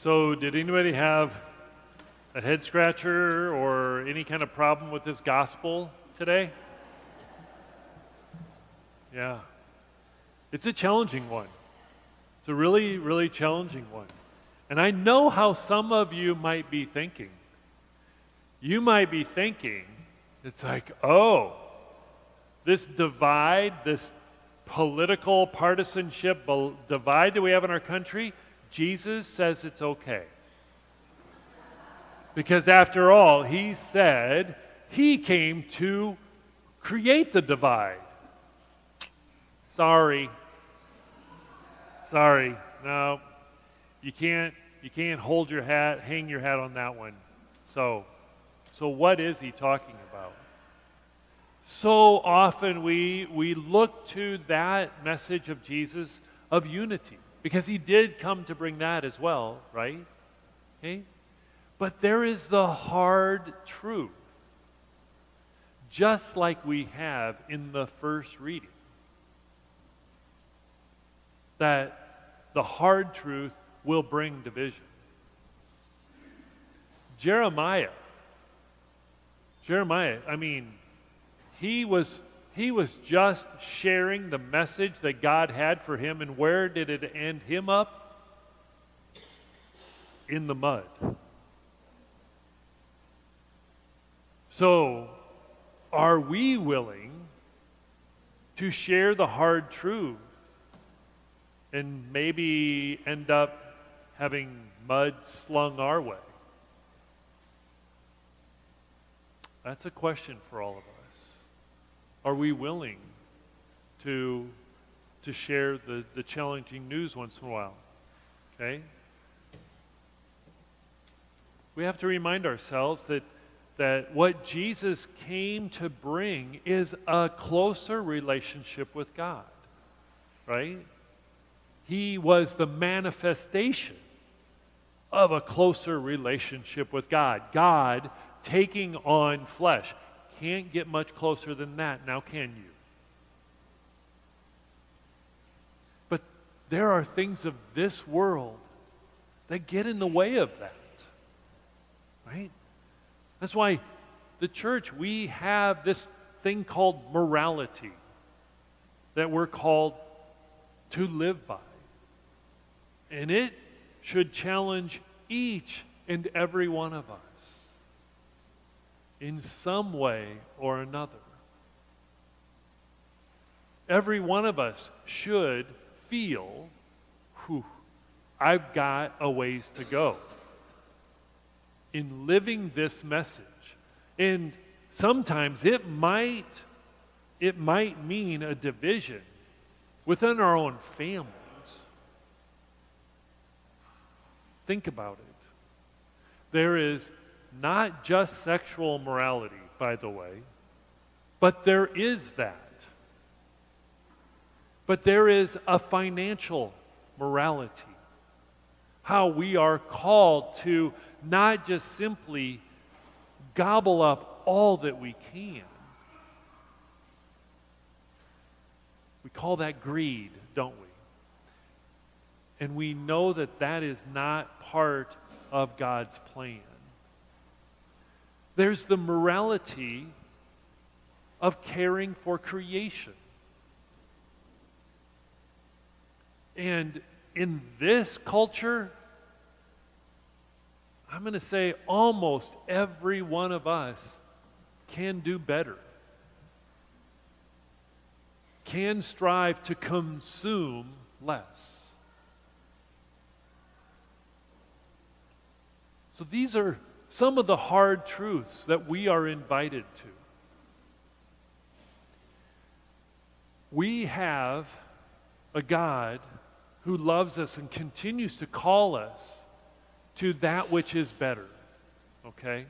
So, did anybody have a head scratcher or any kind of problem with this gospel today? Yeah. It's a challenging one. It's a really, really challenging one. And I know how some of you might be thinking. You might be thinking, it's like, oh, this divide, this political partisanship divide that we have in our country, Jesus says it's okay. Because after all, he said he came to create the divide. Sorry. No, you can't hold your hat, hang your hat on that one. So what is he talking about? So often we look to that message of Jesus of unity, because he did come to bring that as well, right? Okay? But there is the hard truth, just like we have in the first reading, that the hard truth will bring division. Jeremiah, I mean, he was just sharing the message that God had for him, and where did it end him up? In the mud. So, are we willing to share the hard truth and maybe end up having mud slung our way? That's a question for all of us. Are we willing to share the challenging news once in a while? Okay? We have to remind ourselves that what Jesus came to bring is a closer relationship with God, right? He was the manifestation of a closer relationship with God. God taking on flesh. Can't get much closer than that, now can you? But there are things of this world that get in the way of that, right? That's why the church, we have this thing called morality that we're called to live by. And it should challenge each and every one of us in some way or another. Every one of us should feel, I've got a ways to go in living this message. And sometimes it might mean a division within our own families. Think about it. There is not just sexual morality, by the way, but there is that. But there is a financial morality. How we are called to not just simply gobble up all that we can. We call that greed, don't we? And we know that that is not part of God's plan. There's the morality of caring for creation. And in this culture, I'm going to say almost every one of us can do better, can strive to consume less. So these are some of the hard truths that we are invited to. We have a God who loves us and continues to call us to that which is better, okay?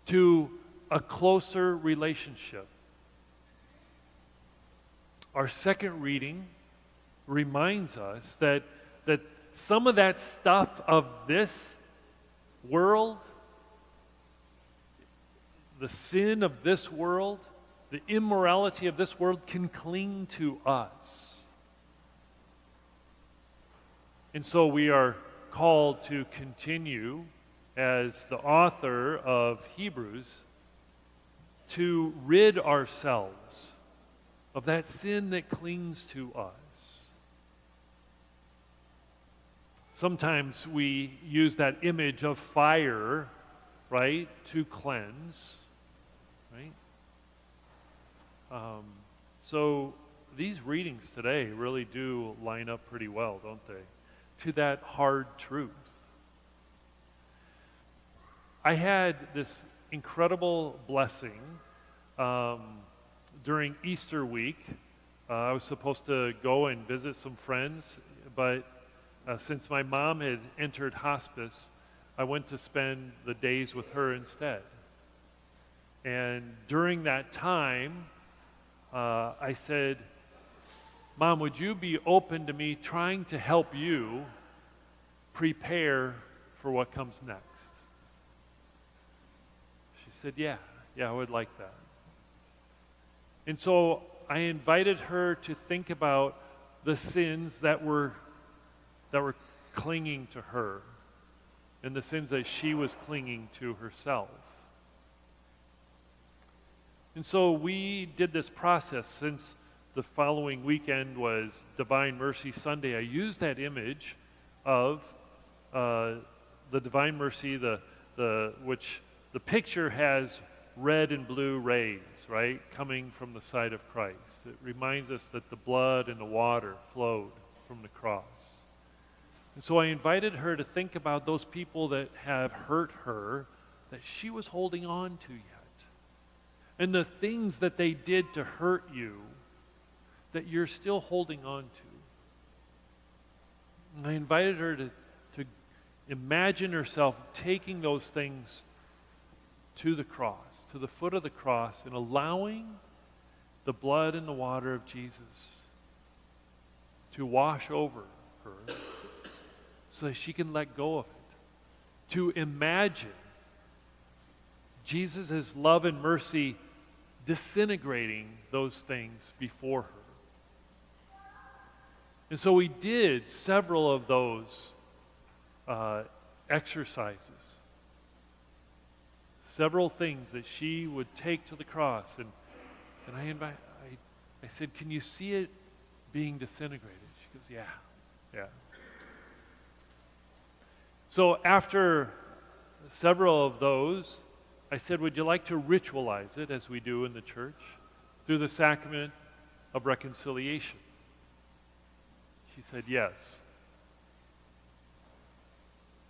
To a closer relationship. Our second reading reminds us that some of that stuff of this world, the sin of this world, the immorality of this world can cling to us. And so we are called to continue as the author of Hebrews to rid ourselves of that sin that clings to us. Sometimes we use that image of fire, right, to cleanse, right? So these readings today really do line up pretty well, don't they, to that hard truth. I had this incredible blessing during Easter week. I was supposed to go and visit some friends, but since my mom had entered hospice, I went to spend the days with her instead. And during that time, I said, Mom, would you be open to me trying to help you prepare for what comes next? She said, yeah, I would like that. And so I invited her to think about the sins that were clinging to her and the sins that she was clinging to herself. And so we did this process. Since the following weekend was Divine Mercy Sunday, I used that image of the Divine Mercy, which the picture has red and blue rays, right, coming from the side of Christ. It reminds us that the blood and the water flowed from the cross. And so I invited her to think about those people that have hurt her that she was holding on to yet. And the things that they did to hurt you that you're still holding on to. And I invited her to imagine herself taking those things to the cross, to the foot of the cross, and allowing the blood and the water of Jesus to wash over her so that she can let go of it. To imagine Jesus' love and mercy disintegrating those things before her. And so we did several of those exercises. Several things that she would take to the cross. And I said, can you see it being disintegrated? She goes, yeah. So after several of those, I said, would you like to ritualize it as we do in the church through the sacrament of reconciliation? She said, yes.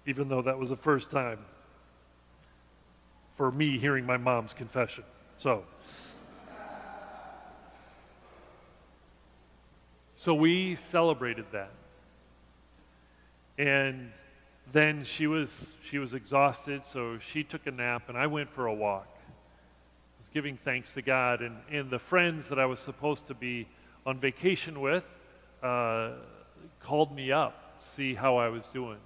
Even though that was the first time for me hearing my mom's confession. So we celebrated that. And then she was exhausted, so she took a nap, and I went for a walk. I was giving thanks to God, and the friends that I was supposed to be on vacation with called me up to see how I was doing.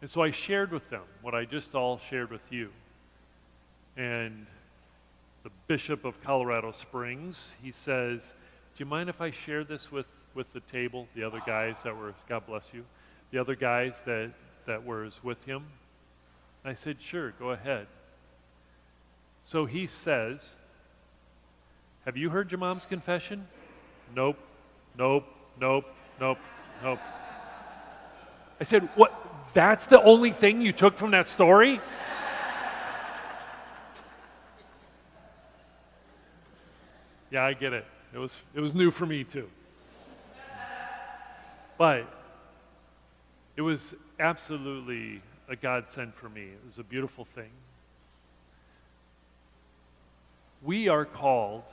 And so I shared with them what I just all shared with you. And the Bishop of Colorado Springs, he says, do you mind if I share this with the table, the other guys that were, God bless you, the other guys that was with him? I said, sure, go ahead. So he says, have you heard your mom's confession? Nope. I said, what? That's the only thing you took from that story? Yeah, I get it. It was new for me too. But it was absolutely a godsend for me. It was a beautiful thing. We are called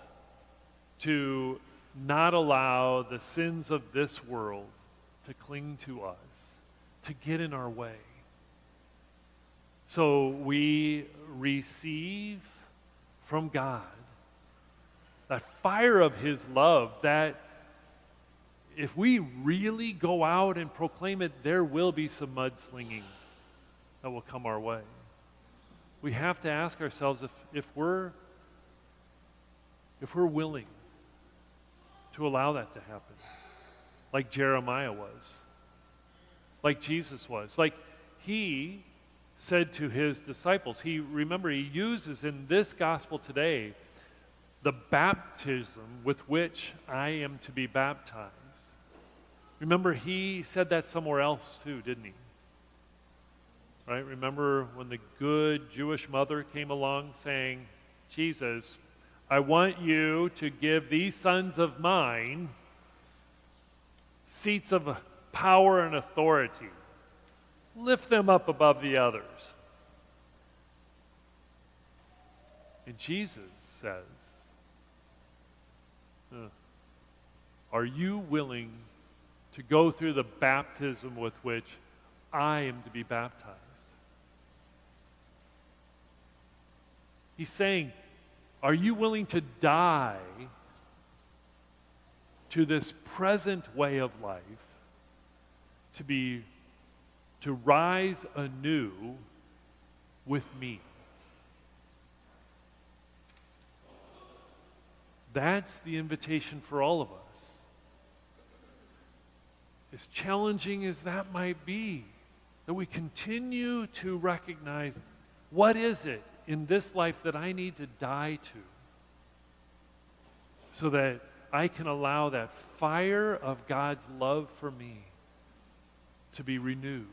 to not allow the sins of this world to cling to us, to get in our way. So we receive from God that fire of His love, that if we really go out and proclaim it, there will be some mudslinging that will come our way. We have to ask ourselves if we're willing to allow that to happen, like Jeremiah was. like Jesus was. Like he said to his disciples, remember, he uses in this gospel today the baptism with which I am to be baptized. Remember, he said that somewhere else too, didn't he? Right? Remember when the good Jewish mother came along saying, Jesus, I want you to give these sons of mine seats of power and authority. Lift them up above the others. And Jesus says, are you willing to go through the baptism with which I am to be baptized? He's saying, are you willing to die to this present way of life, to rise anew with me? That's the invitation for all of us. As challenging as that might be, that we continue to recognize, what is it in this life that I need to die to so that I can allow that fire of God's love for me to be renewed,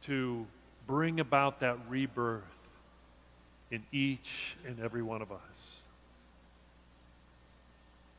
to bring about that rebirth in each and every one of us.